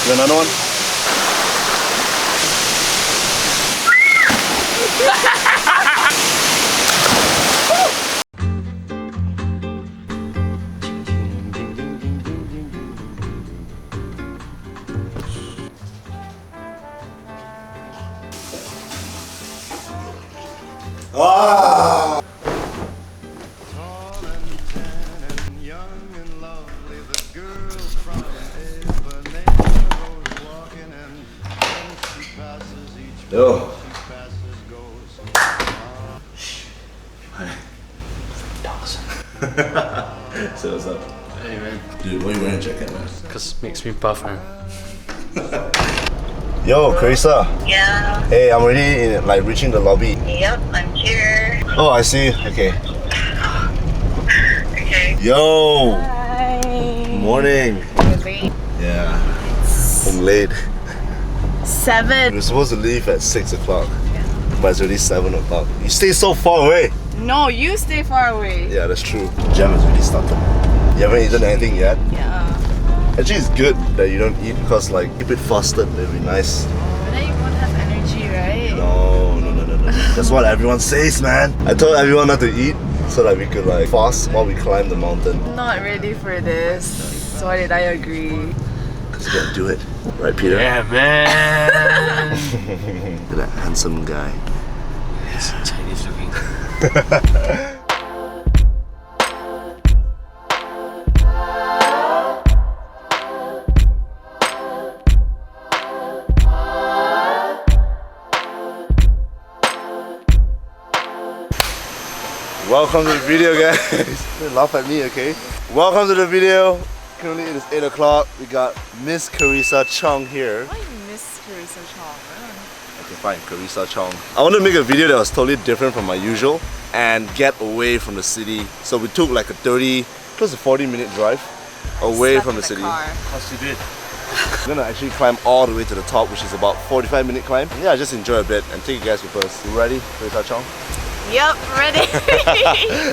You want another one? Ah! Yo. Hi. Dogs. So what's up? Hey man. Dude, why are you wearing a jacket, man? Cause it makes me buff, man. Yo, Charissa. Yeah. Hey, I'm already in, like reaching the lobby. Yep, I'm here. Oh, I see. Okay. Okay. Yo. Hi. Morning. You're late. Yeah. I'm late. 7. We were supposed to leave at 6 o'clock. But it's already 7 o'clock. You stay so far away. No, you stay far away. Yeah, that's true. Jam has already started. You haven't eaten anything yet? Yeah. Actually, it's good that you don't eat because, like, keep it fasted. It'll be nice. But then you won't have energy, right? No. That's what everyone says, man. I told everyone not to eat so that we could, like, fast while we climb the mountain. Not ready for this. Why did I agree? Because you gotta do it. Right, Peter? Yeah, man. Look at that handsome guy. He's Chinese looking. Welcome to the video, guys. Don't laugh at me, okay? Welcome to the video. Currently it is 8 o'clock. We got Miss Charissa Chong here. Why you miss Charissa Chong? Okay, fine, Charissa Chong. I wanted to make a video that was totally different from my usual and get away from the city. So we took like a 30, close to 40-minute drive away from the city. How's you did? We're gonna actually climb all the way to the top, which is about 45-minute climb. And yeah, just enjoy a bit and take you guys with us. You ready, Charissa Chong? Yep, ready.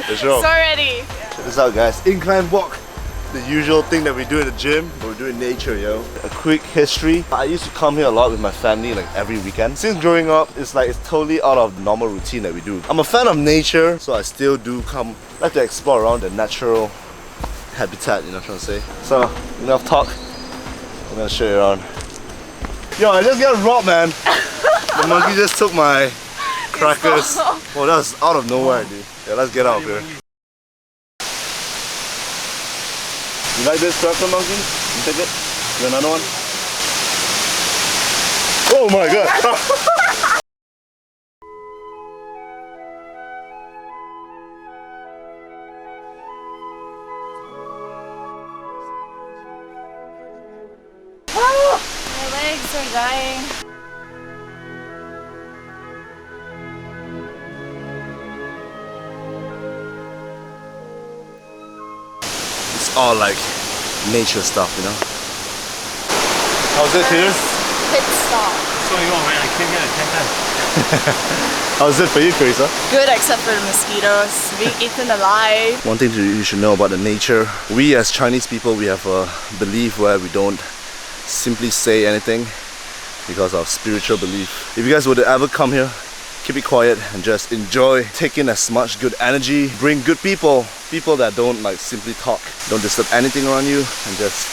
Let's roll. So ready. Check this out, guys. Incline walk. The usual thing that we do in the gym, but we do in nature, yo. A quick history. I used to come here a lot with my family, like every weekend. Since growing up, it's totally out of the normal routine that we do. I'm a fan of nature, so I still do like to explore around the natural habitat, you know what I'm trying to say. So, enough talk. I'm gonna show you around. Yo, I just got robbed, man. The monkey just took my crackers. Oh, that was out of nowhere, dude. Yeah, let's get out of here. You like this cracker, monkey? You take it? You want another one? Oh my god! My legs are dying. It's all like nature stuff, you know? How's it, Peter? Pit stop. What's going on, man? I came here at 10 times. How's it for you, Charissa? Good except for the mosquitoes. Being eaten alive. One thing you should know about the nature, we as Chinese people, we have a belief where we don't simply say anything because of spiritual belief. If you guys were to ever come here, keep it quiet and just enjoy, take in as much good energy, bring good people that don't like simply talk, don't disturb anything around you, and just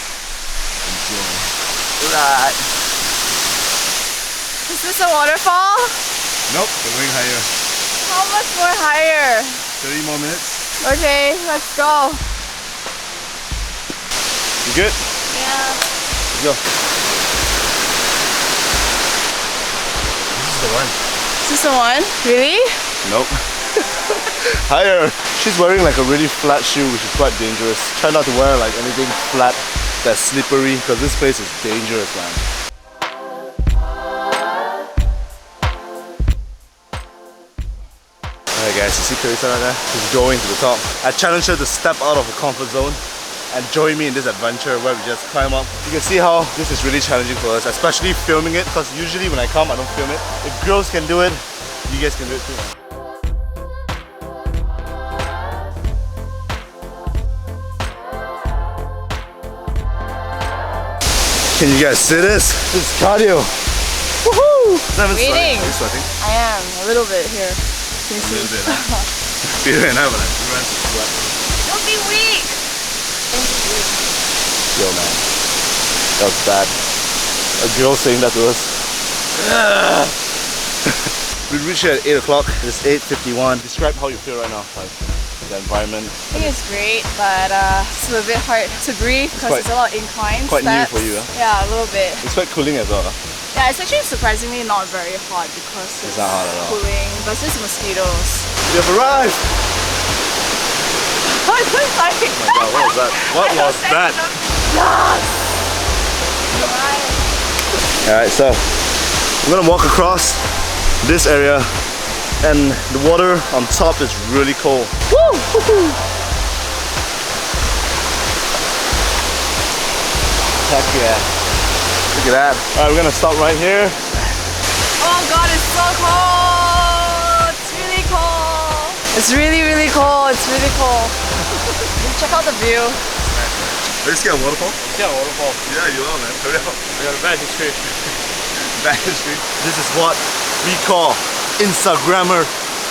enjoy. Right. Is this a waterfall? Nope, we're going higher. How much more higher? 30 more minutes. Okay, let's go. You good? Yeah. Let's go. This is the one. Is this the one? Really? Nope. Higher. She's wearing like a really flat shoe, which is quite dangerous. Try not to wear like anything flat that's slippery, because this place is dangerous, man. Alright guys, you see Charissa right there? She's going to the top. I challenged her to step out of her comfort zone and join me in this adventure where we just climb up. You can see how this is really challenging for us, especially filming it, because usually when I come, I don't film it. If girls can do it, you guys can do it too. Can you guys see this? This is cardio. Woohoo! Waiting. Are you sweating? I am a little bit here. Can you A little see? bit, huh? You don't have like 2 rounds of sweat. Don't be weak. Yo man, that was bad. A girl saying that to us. We reached here at 8 o'clock. It's 8:51. Describe how you feel right now, like the environment. I think it's great, but it's a bit hard to breathe because quite- it's a lot of incline quite new steps. for you, huh? Yeah, a little bit. It's quite cooling as well. Huh? Yeah, it's actually surprisingly not very hot because it's not hot at all. cooling, but it's just mosquitoes. We have arrived! I was like, Oh my god, what was that? What was that? yes! Right. Alright, so I'm gonna walk across this area and the water on top is really cold. Woo! Heck yeah. Look at that. Alright, we're gonna stop right here. Oh god, it's so cold! It's really cold! It's really cold, it's really cold. Check out the view. Are you scared of waterfall? Yeah, waterfall. Yeah, you are, man. Hurry up. We got a bad history. Bad history. This is what we call Instagrammer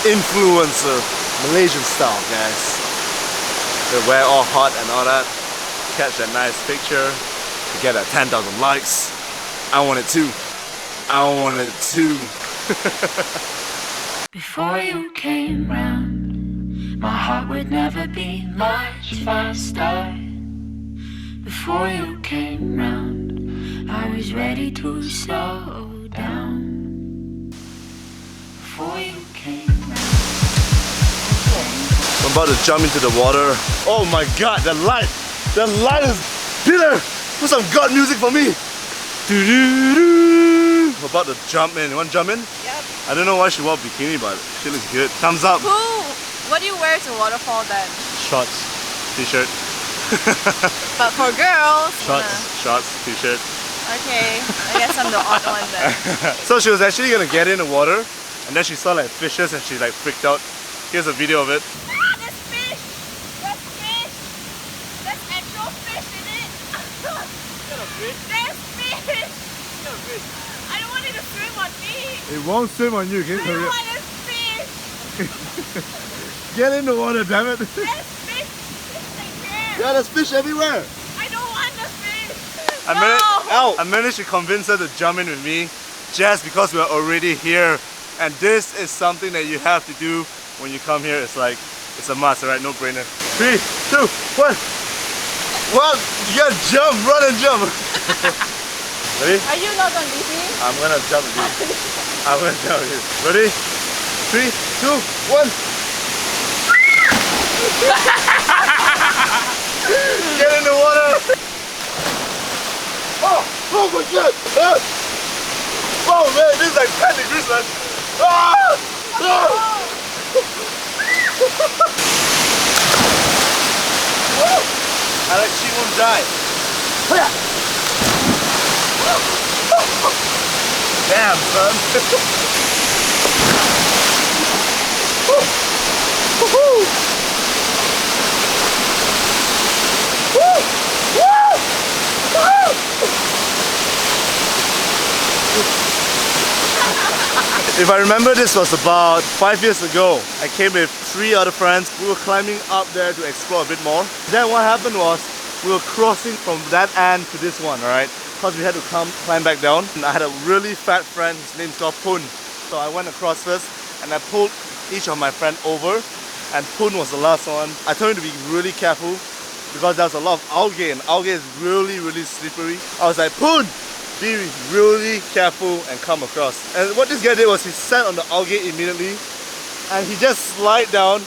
influencer. Malaysian style, guys. They wear all hot and all that. Catch that nice picture. To get that 10,000 likes. I want it too. I want it too. Before you came round, my heart would never beat much faster. Before you came round, I was ready to slow down. Before you came round, I'm about to jump into the water. Oh my god, the light! The light is... Peter! Put some God music for me! Doo-doo-doo. We're about to jump in. You want to jump in? Yep. I don't know why she wore bikini, but she looks good. Thumbs up! What do you wear to waterfall then? Shorts. T-shirt. But for girls, Shorts, t-shirt. okay, I guess I'm the odd one then. So she was actually gonna get in the water and then she saw like fishes and she like freaked out. Here's a video of it. Ah, there's fish! There's fish! There's actual fish in it! There's fish! I don't want it to swim on me! It won't swim on you, can I don't want this fish! Get in the water, damn it! There's fish! Fish here! Yeah, there's fish everywhere! I don't want the fish! I managed to convince her to jump in with me just because we're already here. And this is something that you have to do when you come here. It's like, it's a must, alright? No brainer. 3, 2, 1. Well, you gotta jump, run and jump. Ready? Are you not gonna leave me? I'm gonna jump with you. I'm gonna jump with you. Ready? 3, 2, 1. Get in the water! Oh my god! Oh man, this is like 10 degrees, man! I like she won't die. Damn, son! If I remember, this was about 5 years ago. I came with 3 other friends. We were climbing up there to explore a bit more. Then what happened was, we were crossing from that end to this one, alright? Because we had to climb back down. And I had a really fat friend, his name's called Poon. So I went across first and I pulled each of my friends over. And Poon was the last one. I told him to be really careful because there's a lot of algae and algae is really slippery. I was like, Poon! Be really careful and come across. And what this guy did was he sat on the algae immediately and he just slid down,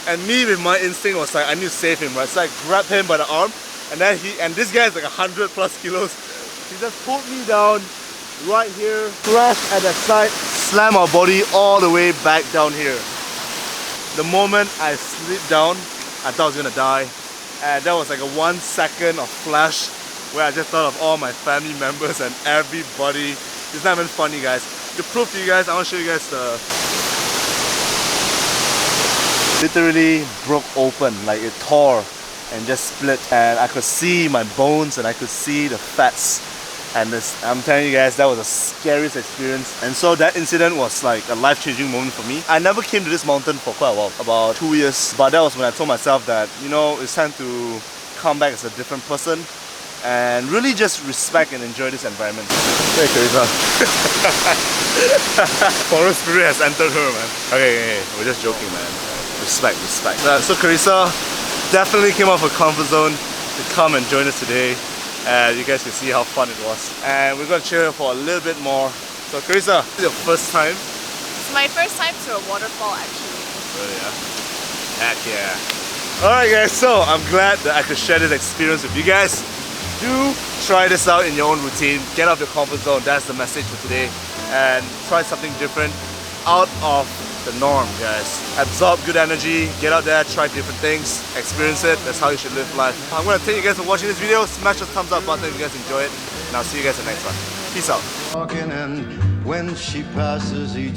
and me with my instinct was like, I need to save him, right? So I grabbed him by the arm and then this guy is like 100+ kilos. He just pulled me down right here, crashed at the side, slammed our body all the way back down here. The moment I slid down, I thought I was gonna die. And that was like a 1 second of flash where I just thought of all my family members and everybody. It's not even funny, guys. To prove to you guys, I want to show you guys the... Literally broke open, like it tore and just split. And I could see my bones and I could see the fats And I'm telling you guys, that was the scariest experience. And so that incident was like a life-changing moment for me. I never came to this mountain for quite a while, about 2 years. But that was when I told myself that, you know, it's time to come back as a different person and really just respect and enjoy this environment. Hey, Charissa. Forest spirit has entered her, man. Okay, we're just joking, man. Respect. So Charissa definitely came off her comfort zone to come and join us today. And you guys can see how fun it was. And we're gonna chill here for a little bit more. So Charissa, this is your first time? It's my first time to a waterfall actually. Really, yeah? Heck yeah. Alright guys, so I'm glad that I could share this experience with you guys. Do try this out in your own routine. Get out of your comfort zone, that's the message for today. And try something different out of the norm, guys. Absorb good energy, get out there, try different things, experience it. That's how you should live life. I'm gonna thank you guys for watching this video. Smash the thumbs up button if you guys enjoy it. And I'll see you guys in the next one. Peace out. Walking, and when she passes each